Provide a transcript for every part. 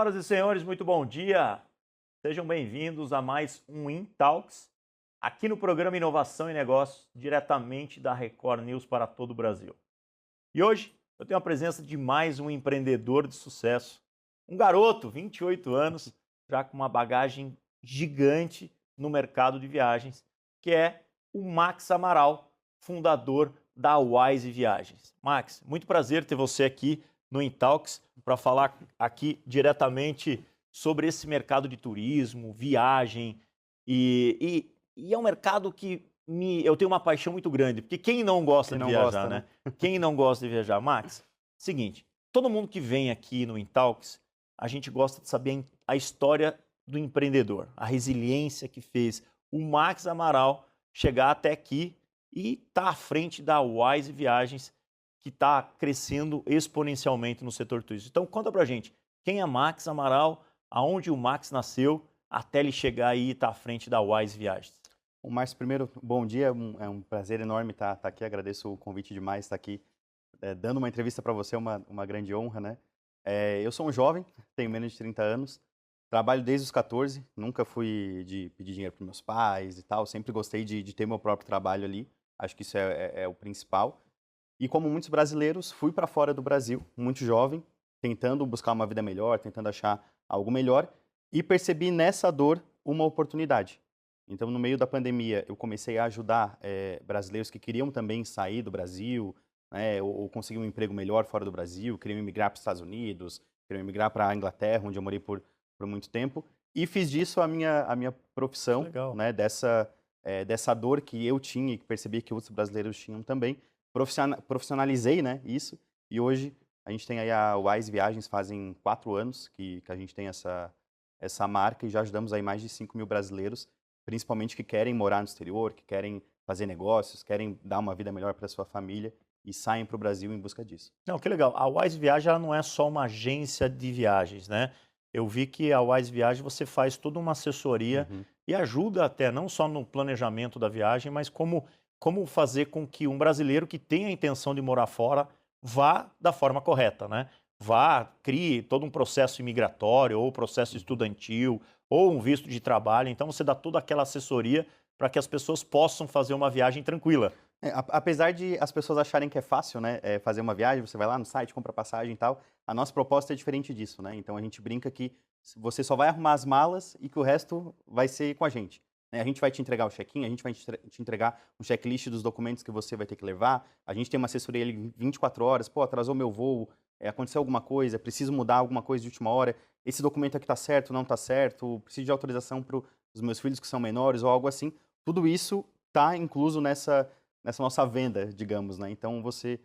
Senhoras e senhores, muito bom dia. Sejam bem-vindos a mais um InTalks, aqui no programa Inovação e Negócios, diretamente da Record News para todo o Brasil. E hoje eu tenho a presença de mais um empreendedor de sucesso, um garoto, 28 anos, já com uma bagagem gigante no mercado de viagens, que é o Max Amaral, fundador da Wise Viagens. Max, muito prazer ter você aqui no InTalks para falar aqui diretamente sobre esse mercado de turismo, viagem, e é um mercado que eu tenho uma paixão muito grande, porque quem não gosta de viajar, né? Quem não gosta de viajar? Max, seguinte, todo mundo que vem aqui no InTalks, a gente gosta de saber a história do empreendedor, a resiliência que fez o Max Amaral chegar até aqui e estar à frente da Wise Viagens, que está crescendo exponencialmente no setor turístico. Então conta pra gente, quem é Max Amaral, aonde o Max nasceu, até ele chegar aí e estar à frente da Wise Viagens. O Márcio, primeiro, bom dia, é um prazer enorme estar aqui, agradeço o convite demais, estar aqui dando uma entrevista para você, uma grande honra, né? Eu sou um jovem, tenho menos de 30 anos, trabalho desde os 14, nunca fui de pedir dinheiro para meus pais e tal, sempre gostei de ter meu próprio trabalho ali, acho que isso é o principal. E como muitos brasileiros, fui para fora do Brasil, muito jovem, tentando buscar uma vida melhor, tentando achar algo melhor, e percebi nessa dor uma oportunidade. Então, no meio da pandemia, eu comecei a ajudar brasileiros que queriam também sair do Brasil, né, ou conseguir um emprego melhor fora do Brasil, queriam emigrar para os Estados Unidos, queriam emigrar para a Inglaterra, onde eu morei por muito tempo, e fiz disso a minha profissão, né, dessa dor que eu tinha e que percebi que outros brasileiros tinham também. Profissionalizei, né, isso, e hoje a gente tem aí a Wise Viagens, fazem 4 anos que a gente tem essa marca e já ajudamos aí mais de 5 mil brasileiros, principalmente que querem morar no exterior, que querem fazer negócios, querem dar uma vida melhor para sua família e saem para o Brasil em busca disso. Não, que legal. A Wise Viagem ela não é só uma agência de viagens, né? Eu vi que a Wise Viagem você faz toda uma assessoria e ajuda até não só no planejamento da viagem, mas como fazer com que um brasileiro que tenha a intenção de morar fora vá da forma correta, né? Crie todo um processo imigratório, ou processo estudantil, ou um visto de trabalho. Então você dá toda aquela assessoria para que as pessoas possam fazer uma viagem tranquila. Apesar de as pessoas acharem que é fácil, né, fazer uma viagem, você vai lá no site, compra passagem e tal, a nossa proposta é diferente disso, né? Então a gente brinca que você só vai arrumar as malas e que o resto vai ser com a gente. A gente vai te entregar o check-in, a gente vai te entregar um checklist dos documentos que você vai ter que levar, a gente tem uma assessoria ali 24 horas, pô, atrasou meu voo, aconteceu alguma coisa, preciso mudar alguma coisa de última hora, esse documento aqui tá certo, não tá certo, preciso de autorização para os meus filhos que são menores ou algo assim. Tudo isso tá incluso nessa nossa venda, digamos, né? Então você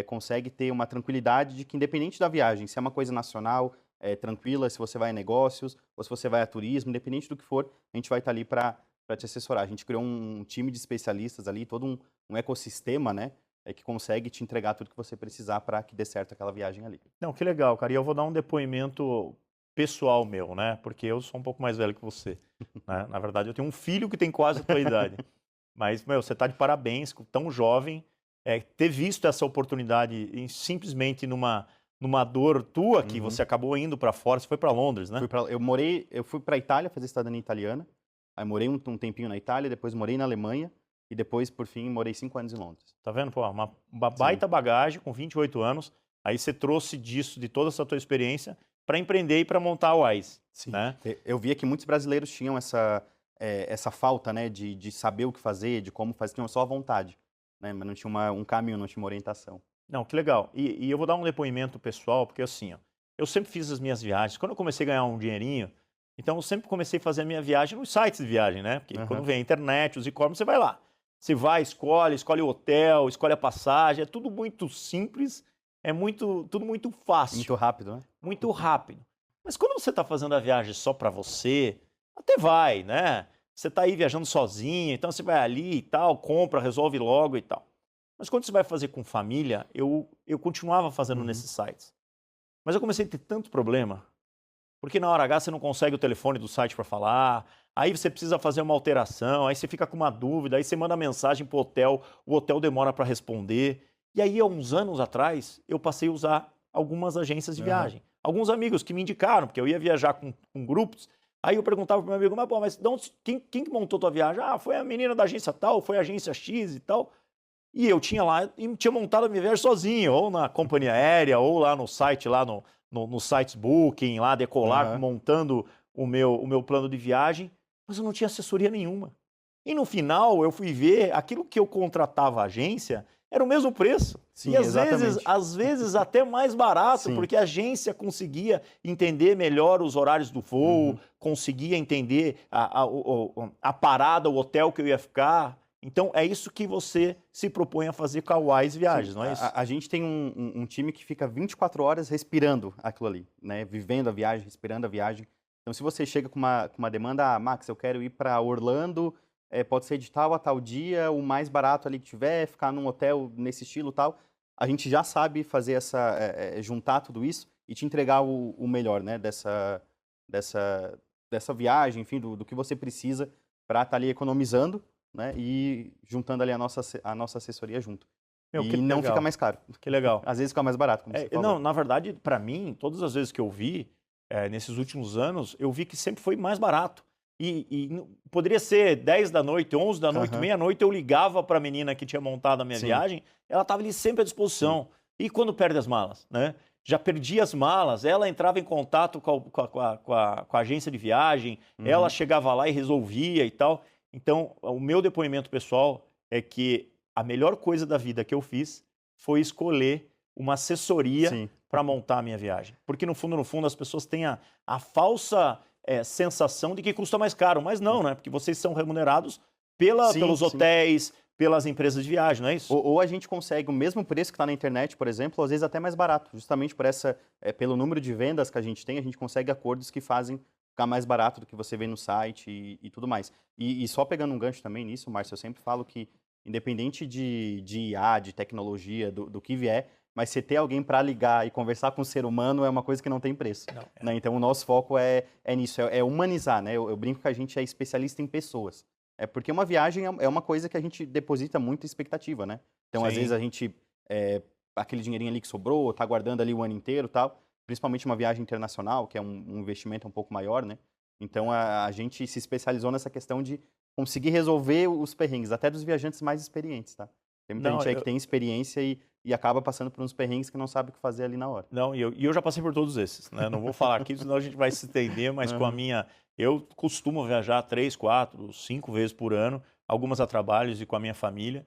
consegue ter uma tranquilidade de que independente da viagem, se é uma coisa nacional, tranquila, se você vai a negócios ou se você vai a turismo, independente do que for, a gente vai estar ali para te assessorar. A gente criou um time de especialistas ali, todo um ecossistema, né? Que consegue te entregar tudo que você precisar para que dê certo aquela viagem ali. Não, que legal, cara. E eu vou dar um depoimento pessoal meu, né? Porque eu sou um pouco mais velho que você, né? Na verdade, eu tenho um filho que tem quase a tua idade. Mas, meu, você está de parabéns, tão jovem, ter visto essa oportunidade simplesmente numa dor tua, que você acabou indo para fora, você foi para Londres, né? Eu fui para a Itália fazer cidadania italiana, aí morei um tempinho na Itália, depois morei na Alemanha, e depois, por fim, morei 5 anos em Londres. Tá vendo? Pô, uma baita bagagem com 28 anos, aí você trouxe disso, de toda essa tua experiência, para empreender e para montar a Wise. Sim, né? Eu via que muitos brasileiros tinham essa falta, né, de saber o que fazer, de como fazer, tinham só a vontade, né, mas não tinha um caminho, não tinha uma orientação. Não, que legal. E eu vou dar um depoimento pessoal, porque assim, ó, eu sempre fiz as minhas viagens. Quando eu comecei a ganhar um dinheirinho, então eu sempre comecei a fazer a minha viagem nos sites de viagem, né? Porque quando vem a internet, os e-commerce, você vai lá. Você vai, escolhe o hotel, escolhe a passagem, é tudo muito simples, tudo muito fácil. Muito rápido, né? Muito rápido. Mas quando você está fazendo a viagem só para você, até vai, né? Você está aí viajando sozinho, então você vai ali e tal, compra, resolve logo e tal. Mas quando você vai fazer com família, eu continuava fazendo nesses sites. Mas eu comecei a ter tanto problema, porque na hora H você não consegue o telefone do site para falar, aí você precisa fazer uma alteração, aí você fica com uma dúvida, aí você manda mensagem pro hotel, o hotel demora para responder. E aí, há uns anos atrás, eu passei a usar algumas agências de viagem, alguns amigos que me indicaram, porque eu ia viajar com grupos. Aí eu perguntava pro meu amigo, mas, pô, mas quem que montou tua viagem? Ah, foi a menina da agência tal, foi a agência X e tal. E eu tinha lá, e tinha montado a minha viagem sozinho, ou na companhia aérea, ou lá no site, lá no sites Booking, lá Decolar, montando o meu plano de viagem, mas eu não tinha assessoria nenhuma. E no final eu fui ver, aquilo que eu contratava a agência era o mesmo preço. Sim, e às vezes até mais barato, Sim. porque a agência conseguia entender melhor os horários do voo, conseguia entender a parada, o hotel que eu ia ficar. Então, é isso que você se propõe a fazer com a Wise Viagens, Sim, não é isso? a gente tem um time que fica 24 horas respirando aquilo ali, né? Vivendo a viagem, respirando a viagem. Então, se você chega com uma demanda, Max, eu quero ir para Orlando, pode ser de tal a tal dia, o mais barato ali que tiver, ficar num hotel nesse estilo e tal, a gente já sabe fazer juntar tudo isso e te entregar o melhor, né? Dessa viagem, enfim, do que você precisa para estar ali economizando, né? E juntando ali a nossa assessoria junto. E não fica mais caro. Que legal. Às vezes fica mais barato, como você falou. Não, na verdade, para mim, todas as vezes que eu vi, nesses últimos anos, eu vi que sempre foi mais barato. E poderia ser 10 da noite, 11 da noite, meia-noite, eu ligava para a menina que tinha montado a minha viagem, ela estava ali sempre à disposição. E quando perde as malas, né? Já perdi as malas, ela entrava em contato com a agência de viagem, ela chegava lá e resolvia e tal. Então, o meu depoimento pessoal é que a melhor coisa da vida que eu fiz foi escolher uma assessoria para montar a minha viagem. Porque, no fundo, as pessoas têm a falsa sensação de que custa mais caro. Mas não, né? Porque vocês são remunerados pelos hotéis, pelas empresas de viagem, não é isso? Ou a gente consegue o mesmo preço que está na internet, por exemplo, às vezes até mais barato. Justamente pelo número de vendas que a gente consegue acordos que fazem ficar mais barato do que você vê no site e tudo mais. E só pegando um gancho também nisso, Márcio, eu sempre falo que, independente de IA, de tecnologia, do que vier, mas você ter alguém para ligar e conversar com o ser humano é uma coisa que não tem preço. Não, né? Então, o nosso foco é nisso, é humanizar. Né? Eu brinco que a gente é especialista em pessoas. Porque uma viagem é uma coisa que a gente deposita muita expectativa, né? Então, às vezes, a gente... aquele dinheirinho ali que sobrou, tá guardando ali o ano inteiro e tal. Principalmente uma viagem internacional, que é um investimento um pouco maior, né? Então, a gente se especializou nessa questão de conseguir resolver os perrengues, até dos viajantes mais experientes, tá? Tem muita gente aí que tem experiência e acaba passando por uns perrengues que não sabe o que fazer ali na hora. Não, e eu já passei por todos esses, né? Não vou falar aqui, senão a gente vai se estender, mas com a minha... Eu costumo viajar 3, 4, 5 vezes por ano, algumas a trabalhos e com a minha família.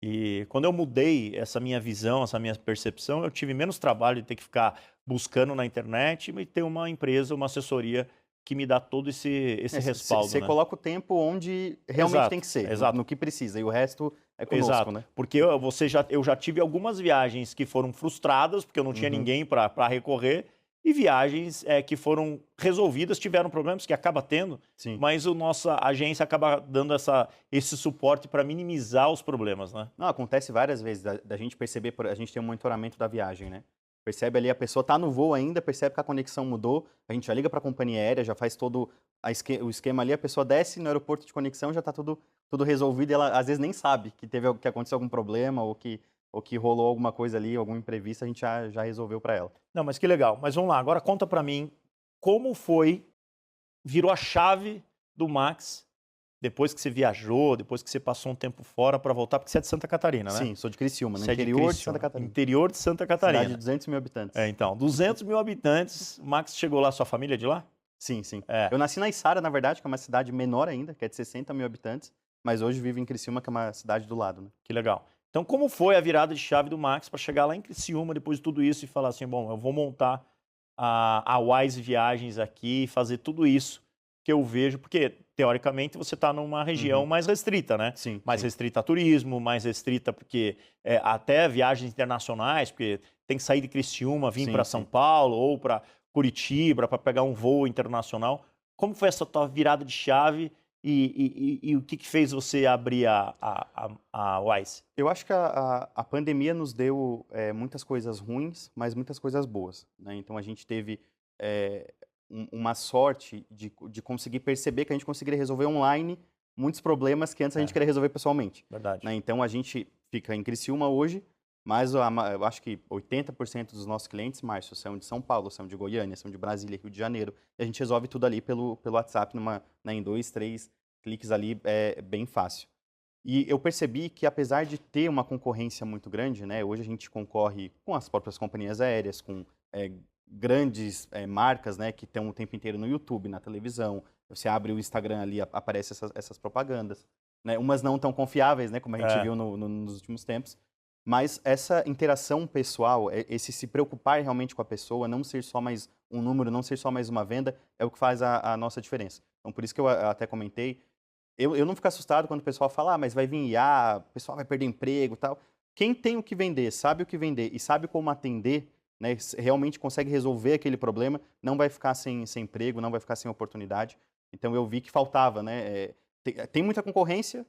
E quando eu mudei essa minha visão, essa minha percepção, eu tive menos trabalho de ter que ficar buscando na internet e ter uma empresa, uma assessoria que me dá todo esse respaldo. Você coloca o tempo onde realmente tem que ser, no que precisa, e o resto é conosco, né? Porque eu já tive algumas viagens que foram frustradas, porque eu não tinha ninguém para recorrer, e viagens que foram resolvidas, tiveram problemas, que acaba tendo, mas a nossa agência acaba dando esse suporte para minimizar os problemas, né? Não, acontece várias vezes da gente perceber, a gente tem um monitoramento da viagem, né? Percebe ali, a pessoa está no voo ainda, percebe que a conexão mudou, a gente já liga para a companhia aérea, já faz todo o esquema ali, a pessoa desce no aeroporto de conexão, já está tudo resolvido e ela às vezes nem sabe que aconteceu algum problema ou que rolou alguma coisa ali, algum imprevisto, a gente já resolveu para ela. Não, mas que legal. Mas vamos lá, agora conta para mim como virou a chave do Max depois que você viajou, depois que você passou um tempo fora para voltar, porque você é de Santa Catarina, né? Sim, sou de Criciúma, no interior de Santa Catarina. Interior de Santa Catarina. Cidade de 200 mil habitantes. Então, 200 mil habitantes. Max chegou lá, sua família é de lá? Sim. Eu nasci na Içara, na verdade, que é uma cidade menor ainda, que é de 60 mil habitantes, mas hoje vivo em Criciúma, que é uma cidade do lado, né? Que legal. Então, como foi a virada de chave do Max para chegar lá em Criciúma, depois de tudo isso, e falar assim, bom, eu vou montar a Wise Viagens aqui, fazer tudo isso que eu vejo, porque, teoricamente, você está numa região mais restrita, né? Sim. Mais restrita a turismo, mais restrita porque até viagens internacionais, porque tem que sair de Criciúma, vir para São Paulo ou para Curitiba para pegar um voo internacional. Como foi essa tua virada de chave e o que fez você abrir a Wise? Eu acho que a pandemia nos deu muitas coisas ruins, mas muitas coisas boas, né? Então, a gente teve uma sorte de conseguir perceber que a gente conseguiria resolver online muitos problemas que antes a gente queria resolver pessoalmente. Verdade. Né? Então, a gente fica em Criciúma hoje, mas eu acho que 80% dos nossos clientes, Márcio, são de São Paulo, são de Goiânia, são de Brasília, Rio de Janeiro. E a gente resolve tudo ali pelo WhatsApp, né, em 2, 3 cliques ali, é bem fácil. E eu percebi que, apesar de ter uma concorrência muito grande, né, hoje a gente concorre com as próprias companhias aéreas, com grandes marcas, né, que estão o tempo inteiro no YouTube, na televisão. Você abre o Instagram ali, aparece essas propagandas. Né, umas não tão confiáveis, né, como a gente viu nos últimos tempos. Mas essa interação pessoal, esse se preocupar realmente com a pessoa, não ser só mais um número, não ser só mais uma venda, é o que faz a nossa diferença. Então, por isso que eu até comentei, eu não fico assustado quando o pessoal fala, mas vai vir IA, o pessoal vai perder emprego e tal. Quem tem o que vender, sabe o que vender e sabe como atender, né, realmente consegue resolver aquele problema, não vai ficar sem emprego, não vai ficar sem oportunidade. Então, eu vi que faltava, né? Tem muita concorrência,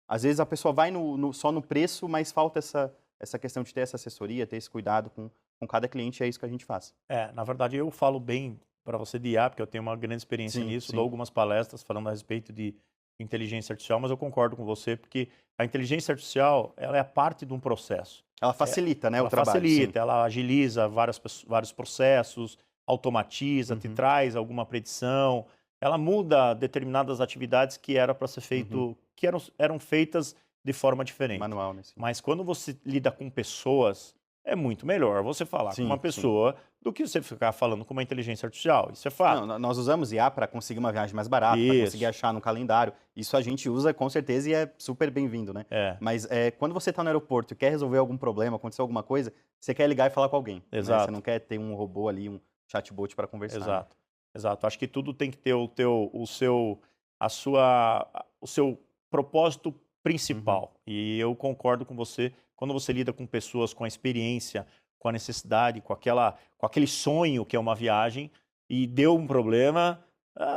às vezes a pessoa vai só no preço, mas falta essa questão de ter essa assessoria, ter esse cuidado com cada cliente, é isso que a gente faz. Na verdade, eu falo bem para você de IA, porque eu tenho uma grande experiência nisso, dou algumas palestras falando a respeito de inteligência artificial, mas eu concordo com você, porque a inteligência artificial, ela é parte de um processo. Ela facilita, né, o trabalho. Ela facilita, ela agiliza vários processos, automatiza, te traz alguma predição, ela muda determinadas atividades que era para ser feito, que eram feitas de forma diferente. Manual, né? Sim. Mas quando você lida com pessoas, é muito melhor você falar com uma pessoa do que você ficar falando com uma inteligência artificial. Isso é fato. Não, nós usamos IA para conseguir uma viagem mais barata, para conseguir achar no calendário. Isso a gente usa com certeza e é super bem-vindo, né? Mas quando você está no aeroporto e quer resolver algum problema, aconteceu alguma coisa, você quer ligar e falar com alguém. Exato. Né? Você não quer ter um robô ali, um chatbot para conversar. Exato. Né? Exato. Acho que tudo tem que ter o seu propósito principal. E eu concordo com você. Quando você lida com pessoas com a experiência, com a necessidade, com aquele sonho que é uma viagem, e deu um problema,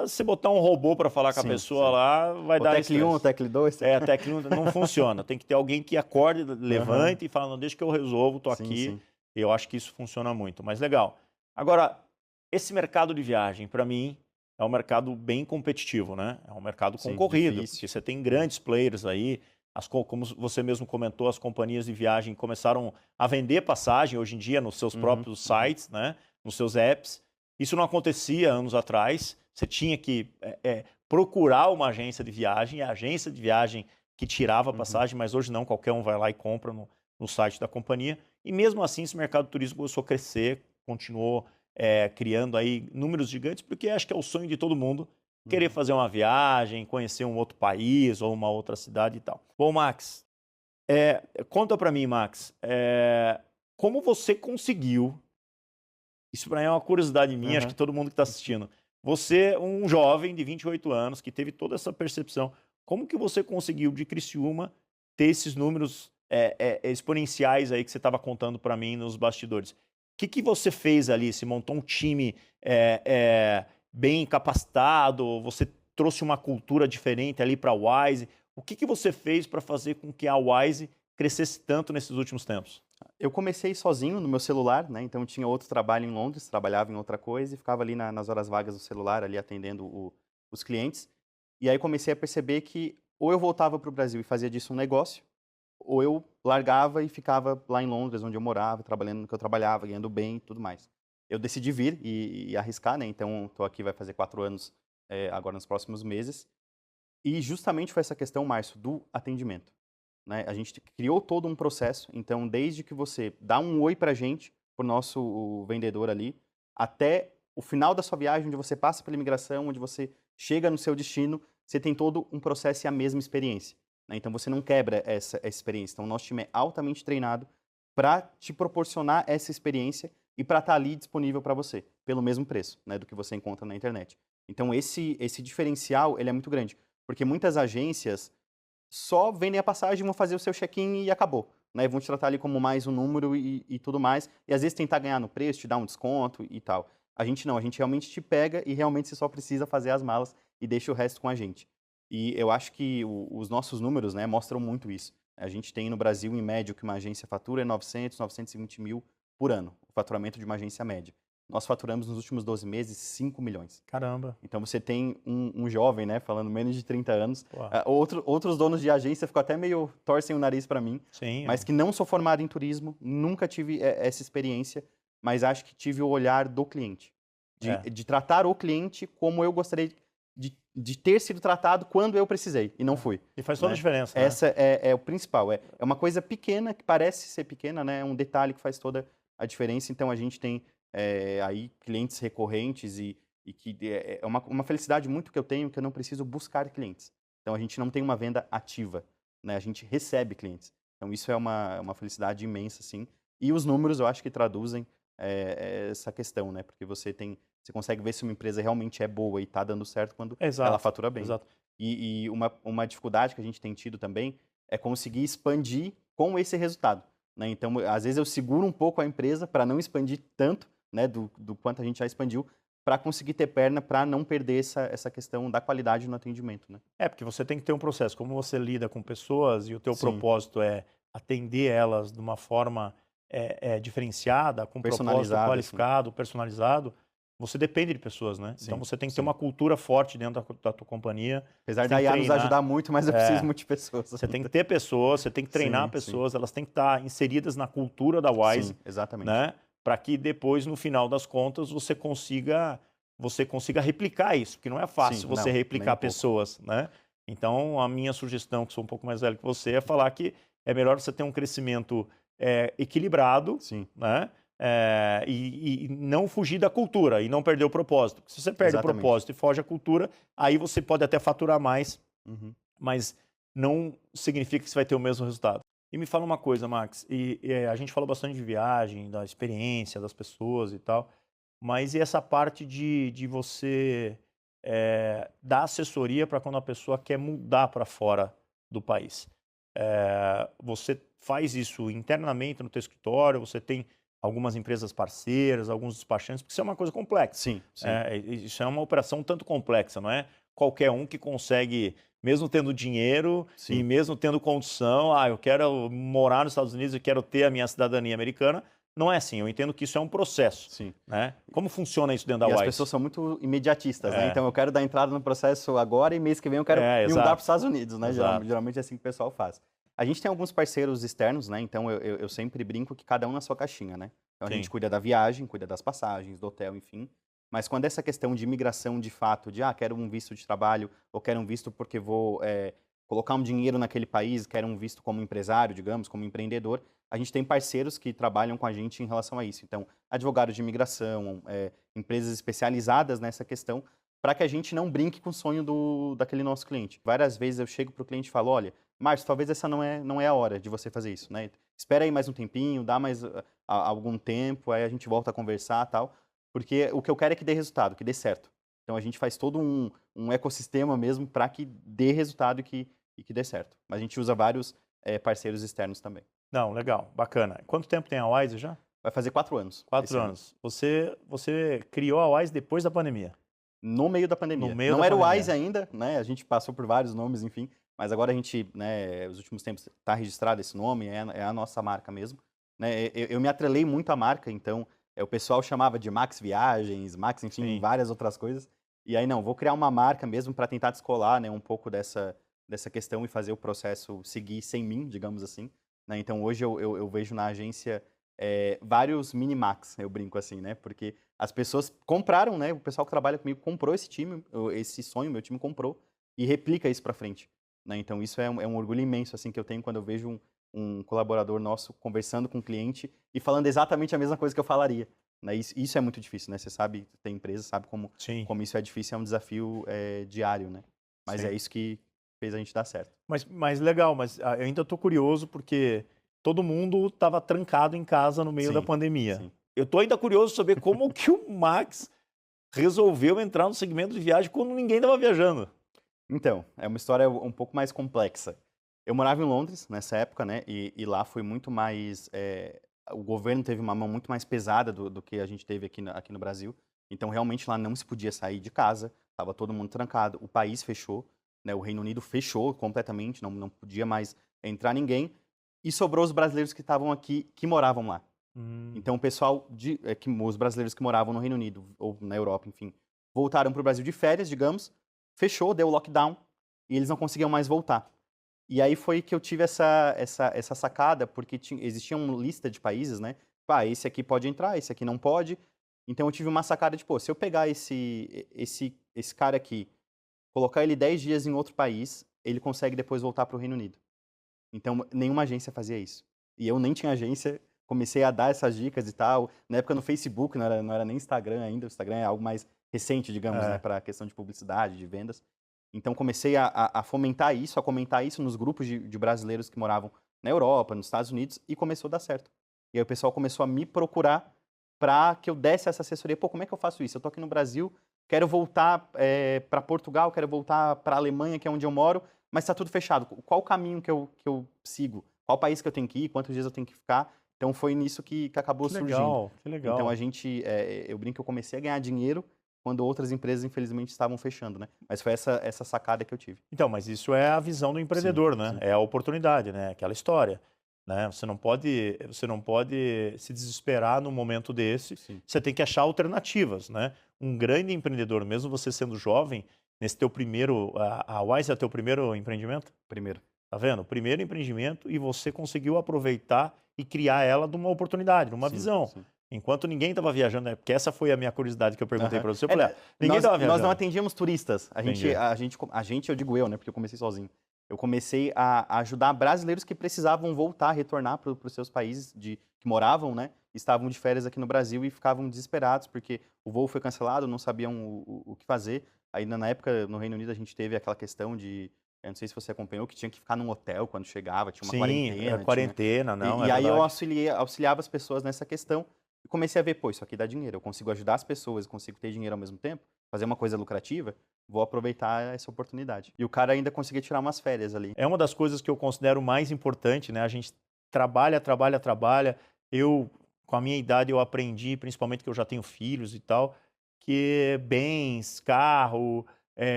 você botar um robô para falar com a pessoa lá, vai dar estresse. Tecle 1, Tecle 2. Tecle 1 não funciona. Tem que ter alguém que acorde, levante e fala, não, deixa que eu resolvo, tô aqui. Sim. Eu acho que isso funciona muito. Mas legal. Agora, esse mercado de viagem, para mim, é um mercado bem competitivo, né? É um mercado concorrido, porque você tem grandes players aí, como você mesmo comentou, as companhias de viagem começaram a vender passagem hoje em dia nos seus próprios sites, né? Nos seus apps. Isso não acontecia anos atrás. Você tinha que procurar uma agência de viagem, e a agência de viagem que tirava a passagem, mas hoje não, qualquer um vai lá e compra no site da companhia. E mesmo assim, esse mercado de turismo começou a crescer, continuou criando aí números gigantes, porque acho que é o sonho de todo mundo, querer fazer uma viagem, conhecer um outro país ou uma outra cidade e tal. Bom, Max, conta para mim, Max, como você conseguiu, isso para mim é uma curiosidade minha, acho que todo mundo que está assistindo, você, um jovem de 28 anos, que teve toda essa percepção, como que você conseguiu de Criciúma ter esses números exponenciais aí que você estava contando para mim nos bastidores? O que você fez ali? Você montou um time bem capacitado? Você trouxe uma cultura diferente ali para a Wise? O que você fez para fazer com que a Wise crescesse tanto nesses últimos tempos? Eu comecei sozinho no meu celular, né? Então tinha outro trabalho em Londres, trabalhava em outra coisa e ficava ali nas horas vagas do celular, ali atendendo os clientes. E aí comecei a perceber que ou eu voltava para o Brasil e fazia disso um negócio, ou eu largava e ficava lá em Londres, onde eu morava, trabalhando no que eu trabalhava, ganhando bem e tudo mais. Eu decidi vir e arriscar, né? Então, estou aqui, vai fazer 4 anos agora nos próximos meses. E justamente foi essa questão, Márcio, do atendimento. Né? A gente criou todo um processo, então, desde que você dá um oi pra gente, pro nosso vendedor ali, até o final da sua viagem, onde você passa pela imigração, onde você chega no seu destino, você tem todo um processo e a mesma experiência. Então, você não quebra essa experiência. Então, o nosso time é altamente treinado para te proporcionar essa experiência e para estar ali disponível para você, pelo mesmo preço, né, do que você encontra na internet. Então, esse diferencial, ele é muito grande, porque muitas agências só vendem a passagem, vão fazer o seu check-in e acabou. Né, vão te tratar ali como mais um número e tudo mais, e às vezes tentar ganhar no preço, te dar um desconto e tal. A gente não, a gente realmente te pega e realmente você só precisa fazer as malas e deixa o resto com a gente. E eu acho que os nossos números, né, mostram muito isso. A gente tem no Brasil, em média, o que uma agência fatura é 900, 920 mil por ano, o faturamento de uma agência média. nós faturamos nos últimos 12 meses 5 milhões. Caramba. Então você tem um jovem, né, falando menos de 30 anos. Pô. Outros donos de agência ficam até meio torcem o nariz para mim, Sim. mas que não sou formado em turismo, nunca tive essa experiência, mas acho que tive o olhar do cliente. De tratar o cliente como eu gostaria de ter sido tratado quando eu precisei, e não fui. E faz toda a diferença, né? Essa é o principal. É uma coisa pequena, que parece ser pequena, né? É um detalhe que faz toda a diferença. Então, a gente tem aí clientes recorrentes e que é uma felicidade muito que eu tenho, que eu não preciso buscar clientes. Então, a gente não tem uma venda ativa, né? A gente recebe clientes. Então, isso é uma felicidade imensa, assim. E os números, eu acho que traduzem essa questão, né? Porque você consegue ver se uma empresa realmente é boa e está dando certo quando ela fatura bem. Exato. E uma dificuldade que a gente tem tido também é conseguir expandir com esse resultado, né? Então, às vezes eu seguro um pouco a empresa para não expandir tanto, né, do quanto a gente já expandiu, para conseguir ter perna, para não perder essa questão da qualidade no atendimento, né? Porque você tem que ter um processo. Como você lida com pessoas e o teu Sim. propósito é atender elas de uma forma diferenciada, com um propósito qualificado, assim, personalizado, você depende de pessoas, né? Sim, então você tem que ter uma cultura forte dentro da tua companhia. Apesar da IA nos ajudar muito, mas eu preciso muito de pessoas. Você tem que ter pessoas, você tem que treinar pessoas, elas têm que estar inseridas na cultura da Wise. Sim, exatamente. Né? Para que depois, no final das contas, você consiga replicar isso, porque não é fácil você replicar pessoas, né? Então, a minha sugestão, que sou um pouco mais velho que você, é falar que é melhor você ter um crescimento equilibrado, né? E não fugir da cultura e não perder o propósito. Se você perde o propósito e foge à cultura, aí você pode até faturar mais, mas não significa que você vai ter o mesmo resultado. E me fala uma coisa, Max, a gente falou bastante de viagem, da experiência das pessoas e tal, mas e essa parte de você dar assessoria para quando a pessoa quer mudar para fora do país? Você faz isso internamente no teu escritório? Você tem algumas empresas parceiras, alguns despachantes, porque isso é uma coisa complexa. Sim. Isso é uma operação tanto complexa, não é qualquer um que consegue, mesmo tendo dinheiro e mesmo tendo condição, eu quero morar nos Estados Unidos e quero ter a minha cidadania americana. Não é assim, eu entendo que isso é um processo. Né? Como funciona isso dentro da Wise? As pessoas são muito imediatistas, né? Então eu quero dar entrada no processo agora e mês que vem eu quero me mudar para os Estados Unidos, né? Geralmente é assim que o pessoal faz. A gente tem alguns parceiros externos, né? Então eu sempre brinco que cada um na sua caixinha, né? Então a gente cuida da viagem, cuida das passagens, do hotel, enfim. Mas quando essa questão de imigração de fato, de quero um visto de trabalho, ou quero um visto porque vou colocar um dinheiro naquele país, quero um visto como empresário, digamos, como empreendedor, a gente tem parceiros que trabalham com a gente em relação a isso. Então, advogados de imigração, empresas especializadas nessa questão, para que a gente não brinque com o sonho daquele nosso cliente. Várias vezes eu chego para o cliente e falo, olha, Márcio, talvez essa não é a hora de você fazer isso, né? Espera aí mais um tempinho, dá mais algum tempo, aí a gente volta a conversar e tal, porque o que eu quero é que dê resultado, que dê certo. Então a gente faz todo um ecossistema mesmo para que dê resultado e que dê certo. Mas a gente usa vários parceiros externos também. Não, legal, bacana. Quanto tempo tem a Wise já? Vai fazer 4 anos. 4 anos. Você criou a Wise depois da pandemia? No meio da pandemia. Não era o Wise ainda, né? A gente passou por vários nomes, enfim. Mas agora a gente, né, nos últimos tempos, está registrado esse nome, é a nossa marca mesmo. Né? Eu me atrelei muito à marca, então o pessoal chamava de Max Viagens, Max, enfim, várias outras coisas. E aí, não, vou criar uma marca mesmo para tentar descolar, né, um pouco dessa questão e fazer o processo seguir sem mim, digamos assim. Né? Então, hoje eu vejo na agência vários mini-Max, eu brinco assim, né? Porque as pessoas compraram, né? O pessoal que trabalha comigo comprou esse time, esse sonho, meu time comprou e replica isso para frente. Né? Então, isso é um orgulho imenso assim que eu tenho quando eu vejo um colaborador nosso conversando com o cliente e falando exatamente a mesma coisa que eu falaria. Né? Isso é muito difícil, né? Você sabe, tem empresa, sabe como isso é difícil, é um desafio diário, né? Mas é isso que fez a gente dar certo. Mas legal, mas eu ainda estou curioso porque todo mundo estava trancado em casa no meio da pandemia. Eu estou ainda curioso saber como que o Max resolveu entrar no segmento de viagem quando ninguém estava viajando. Então, é uma história um pouco mais complexa. Eu morava em Londres nessa época, né? E lá foi muito mais... o governo teve uma mão muito mais pesada do que a gente teve aqui no Brasil. Então, realmente, lá não se podia sair de casa. Estava todo mundo trancado. O país fechou. Né? O Reino Unido fechou completamente. Não podia mais entrar ninguém. E sobrou os brasileiros que estavam aqui, que moravam lá. Então o pessoal, os brasileiros que moravam no Reino Unido ou na Europa, enfim, voltaram para o Brasil de férias, digamos, fechou, deu lockdown e eles não conseguiam mais voltar. E aí foi que eu tive essa sacada, porque existia uma lista de países, né? Esse aqui pode entrar, esse aqui não pode. Então eu tive uma sacada de, se eu pegar esse cara aqui, colocar ele 10 dias em outro país, ele consegue depois voltar para o Reino Unido. Então nenhuma agência fazia isso. E eu nem tinha agência, comecei a dar essas dicas e tal. Na época no Facebook, não era nem Instagram ainda, o Instagram é algo mais recente, digamos, né? Para a questão de publicidade, de vendas. Então comecei a fomentar isso, a comentar isso nos grupos de brasileiros que moravam na Europa, nos Estados Unidos, e começou a dar certo. E aí o pessoal começou a me procurar para que eu desse essa assessoria. Como é que eu faço isso? Eu tô aqui no Brasil, quero voltar para Portugal, quero voltar para a Alemanha, que é onde eu moro, mas está tudo fechado. Qual o caminho que eu sigo? Qual país que eu tenho que ir? Quantos dias eu tenho que ficar? Então foi nisso que acabou surgindo. Que legal. Então eu brinco que eu comecei a ganhar dinheiro quando outras empresas, infelizmente, estavam fechando, né? Mas foi essa sacada que eu tive. Então, mas isso é a visão do empreendedor, Sim, né? sim. É a oportunidade, né? Aquela história, né? Você não pode se desesperar num momento desse. Sim. Você tem que achar alternativas, né? Um grande empreendedor, mesmo você sendo jovem, nesse teu primeiro, a Wise é teu primeiro empreendimento? Primeiro. Tá vendo? Primeiro empreendimento e você conseguiu aproveitar e criar ela de uma oportunidade, de uma visão. Sim. Enquanto ninguém estava viajando, né? Porque essa foi a minha curiosidade que eu perguntei para você. Eu falei, ninguém estava viajando. Nós não atendíamos turistas. A gente, eu digo eu, né? Porque eu comecei sozinho. Eu comecei a ajudar brasileiros que precisavam voltar, retornar para os seus países que moravam, né? Estavam de férias aqui no Brasil e ficavam desesperados porque o voo foi cancelado, não sabiam o que fazer. Aí, na época, no Reino Unido, a gente teve aquela questão eu não sei se você acompanhou, que tinha que ficar num hotel quando chegava, tinha uma quarentena. Sim, quarentena, E aí eu auxiliava as pessoas nessa questão e comecei a ver, isso aqui dá dinheiro, eu consigo ajudar as pessoas, eu consigo ter dinheiro ao mesmo tempo, fazer uma coisa lucrativa, vou aproveitar essa oportunidade. E o cara ainda conseguia tirar umas férias ali. É uma das coisas que eu considero mais importante, né? A gente trabalha. Eu, com a minha idade, eu aprendi, principalmente que eu já tenho filhos e tal, que bens, carro,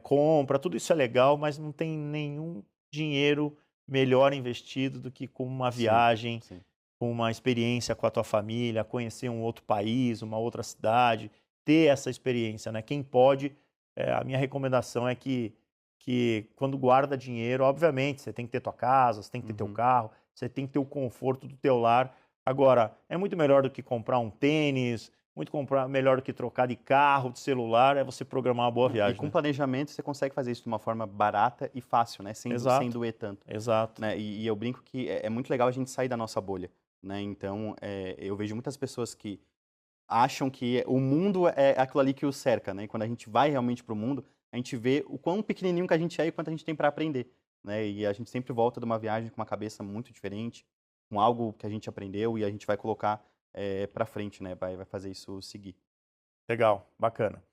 compra, tudo isso é legal, mas não tem nenhum dinheiro melhor investido do que com uma viagem, Sim. com uma experiência com a tua família, conhecer um outro país, uma outra cidade, ter essa experiência, né? Quem pode, a minha recomendação é que quando guarda dinheiro, obviamente, você tem que ter tua casa, você tem que ter teu carro, você tem que ter o conforto do teu lar. Agora, é muito melhor do que comprar um tênis, melhor do que trocar de carro, de celular, é você programar uma boa viagem. E com né? planejamento você consegue fazer isso de uma forma barata e fácil, né? Sem doer tanto. Exato. Né? E eu brinco que é muito legal a gente sair da nossa bolha, né? Então, eu vejo muitas pessoas que acham que o mundo é aquilo ali que o cerca, né? E quando a gente vai realmente para o mundo, a gente vê o quão pequenininho que a gente é e quanto a gente tem para aprender, né? E a gente sempre volta de uma viagem com uma cabeça muito diferente, com algo que a gente aprendeu e a gente vai colocar para frente, né? Vai fazer isso seguir. Legal, bacana.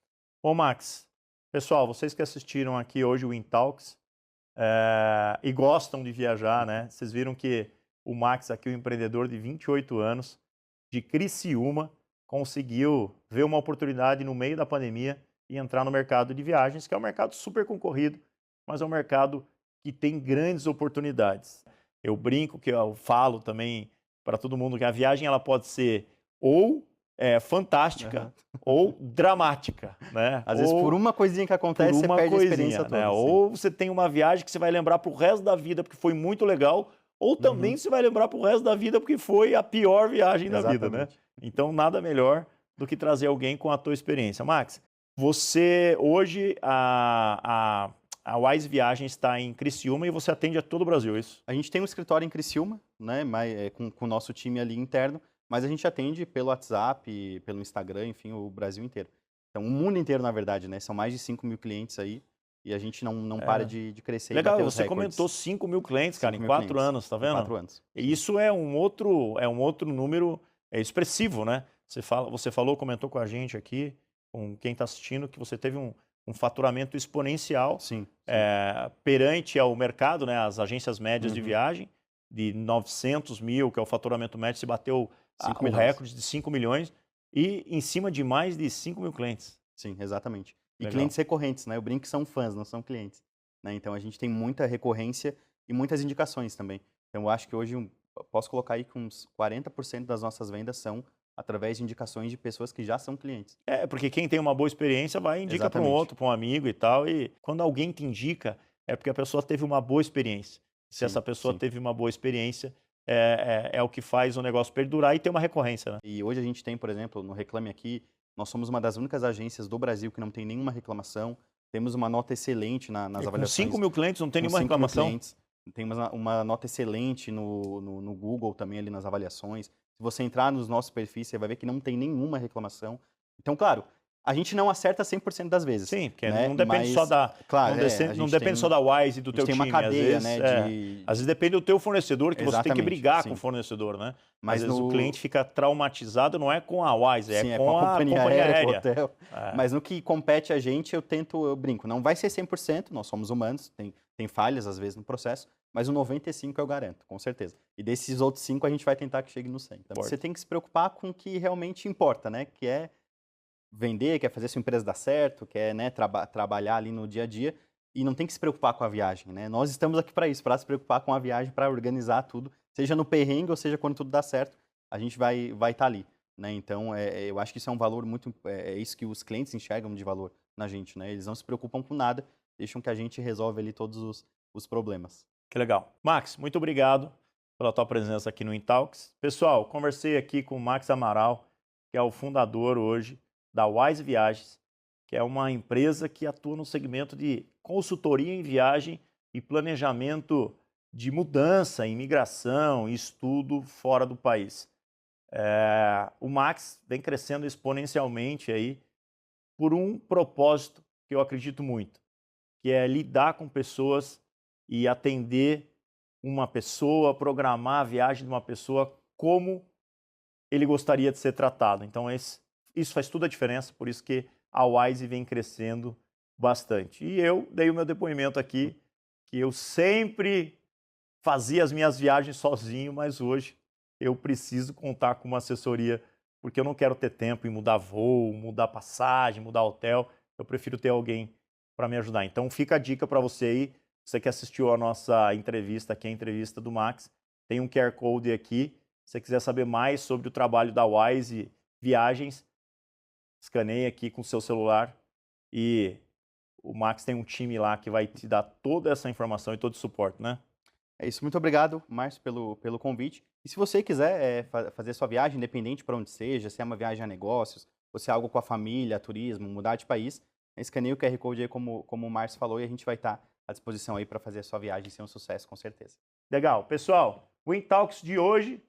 Ô Max, pessoal, vocês que assistiram aqui hoje o Intalks e gostam de viajar, né? Vocês viram que o Max aqui, o empreendedor de 28 anos, de Criciúma, conseguiu ver uma oportunidade no meio da pandemia e entrar no mercado de viagens, que é um mercado super concorrido, mas é um mercado que tem grandes oportunidades. Eu brinco, que eu falo também para todo mundo que a viagem ela pode ser ou fantástica ou dramática, né? Às vezes por uma coisinha que acontece, você perde a experiência toda. Né? Ou você tem uma viagem que você vai lembrar pro resto da vida porque foi muito legal, ou também você vai lembrar pro resto da vida porque foi a pior viagem da vida, né? Então nada melhor do que trazer alguém com a tua experiência. Max, você hoje a Wise Viagens está em Criciúma e você atende a todo o Brasil, é isso? A gente tem um escritório em Criciúma, né, com o nosso time ali interno, mas a gente atende pelo WhatsApp, pelo Instagram, enfim, o Brasil inteiro. Então, o mundo inteiro, na verdade, né? São mais de 5 mil clientes aí e a gente não para de crescer. Legal, e bater os você recordes. comentou 5 mil clientes, cara, em 4 anos, tá vendo? 4 anos. E isso é um outro número expressivo, né? Você comentou com a gente aqui, com quem está assistindo, que você teve um faturamento exponencial perante ao mercado, né? As agências médias de viagem, de 900 mil, que é o faturamento médio, se bateu o recorde de 5 milhões e em cima de mais de 5 mil clientes. Sim, exatamente. E Legal. clientes recorrentes, né? Eu brinco que são fãs, não são clientes. Né? Então, a gente tem muita recorrência e muitas indicações também. Então, eu acho que hoje posso colocar aí que uns 40% das nossas vendas são através de indicações de pessoas que já são clientes. Porque quem tem uma boa experiência vai e indica para um outro, para um amigo e tal. E quando alguém te indica, é porque a pessoa teve uma boa experiência. Se essa pessoa teve uma boa experiência, é o que faz o negócio perdurar e ter uma recorrência, né? E hoje a gente tem, por exemplo, no Reclame Aqui, nós somos uma das únicas agências do Brasil que não tem nenhuma reclamação. Temos uma nota excelente nas avaliações. Com 5 mil clientes não tem nenhuma reclamação? Temos uma nota excelente no Google também ali nas avaliações. Se você entrar nos nossos perfis, você vai ver que não tem nenhuma reclamação. Então, claro, a gente não acerta 100% das vezes. Sim, porque não depende só da... Claro, não depende só da Wise e do teu time. Tem uma cadeia, às vezes, às vezes depende do teu fornecedor, que você tem que brigar com o fornecedor, né? Mas às vezes o cliente fica traumatizado, não é com a Wise, com a companhia aérea. Com o hotel. Mas no que compete a gente, eu brinco. Não vai ser 100%, nós somos humanos, tem falhas às vezes no processo, mas o 95% eu garanto, com certeza. E desses outros 5% a gente vai tentar que chegue no 100%. Então, você tem que se preocupar com o que realmente importa, né? Que é vender, quer fazer sua empresa dar certo, quer, né, trabalhar ali no dia a dia e não tem que se preocupar com a viagem, né? Nós estamos aqui para isso, para se preocupar com a viagem, para organizar tudo, seja no perrengue ou seja quando tudo dá certo, a gente vai estar ali, né? Então, eu acho que isso é um valor muito, é isso que os clientes enxergam de valor na gente, né? Eles não se preocupam com nada, deixam que a gente resolve ali todos os problemas. Que legal. Max, muito obrigado pela tua presença aqui no Intalks. Pessoal, conversei aqui com o Max Amaral, que é o fundador hoje da Wise Viagens, que é uma empresa que atua no segmento de consultoria em viagem e planejamento de mudança, imigração e estudo fora do país. O Max vem crescendo exponencialmente aí por um propósito que eu acredito muito, que é lidar com pessoas e atender uma pessoa, programar a viagem de uma pessoa como ele gostaria de ser tratado. Então, isso faz toda a diferença, por isso que a Wise vem crescendo bastante. E eu dei o meu depoimento aqui, que eu sempre fazia as minhas viagens sozinho, mas hoje eu preciso contar com uma assessoria, porque eu não quero ter tempo em mudar voo, mudar passagem, mudar hotel. Eu prefiro ter alguém para me ajudar. Então fica a dica para você aí, você que assistiu a nossa entrevista aqui, a entrevista do Max, tem um QR Code aqui. Se você quiser saber mais sobre o trabalho da Wise Viagens, escaneie aqui com o seu celular e o Max tem um time lá que vai te dar toda essa informação e todo o suporte, né? É isso, muito obrigado, Márcio, pelo convite. E se você quiser fazer sua viagem, independente para onde seja, se é uma viagem a negócios, ou se é algo com a família, turismo, mudar de país, escaneie o QR Code aí como o Márcio falou e a gente vai estar à disposição aí para fazer a sua viagem ser um sucesso, com certeza. Legal. Pessoal, o Intalks de hoje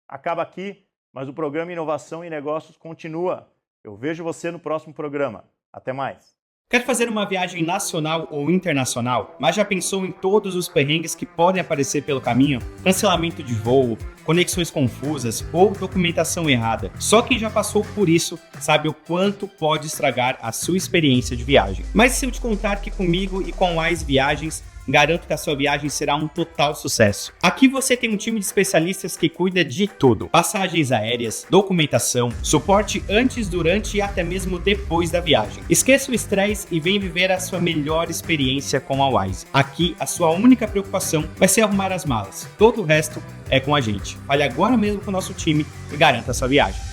acaba aqui, mas o programa Inovação e Negócios continua. Eu vejo você no próximo programa. Até mais. Quer fazer uma viagem nacional ou internacional, mas já pensou em todos os perrengues que podem aparecer pelo caminho? Cancelamento de voo, conexões confusas ou documentação errada. Só quem já passou por isso sabe o quanto pode estragar a sua experiência de viagem. Mas se eu te contar que comigo e com a Wise Viagens, garanto que a sua viagem será um total sucesso. Aqui você tem um time de especialistas que cuida de tudo. Passagens aéreas, documentação, suporte antes, durante e até mesmo depois da viagem. Esqueça o estresse e vem viver a sua melhor experiência com a Wise. Aqui, a sua única preocupação vai ser arrumar as malas. Todo o resto é com a gente. Fale agora mesmo com o nosso time e garanta a sua viagem.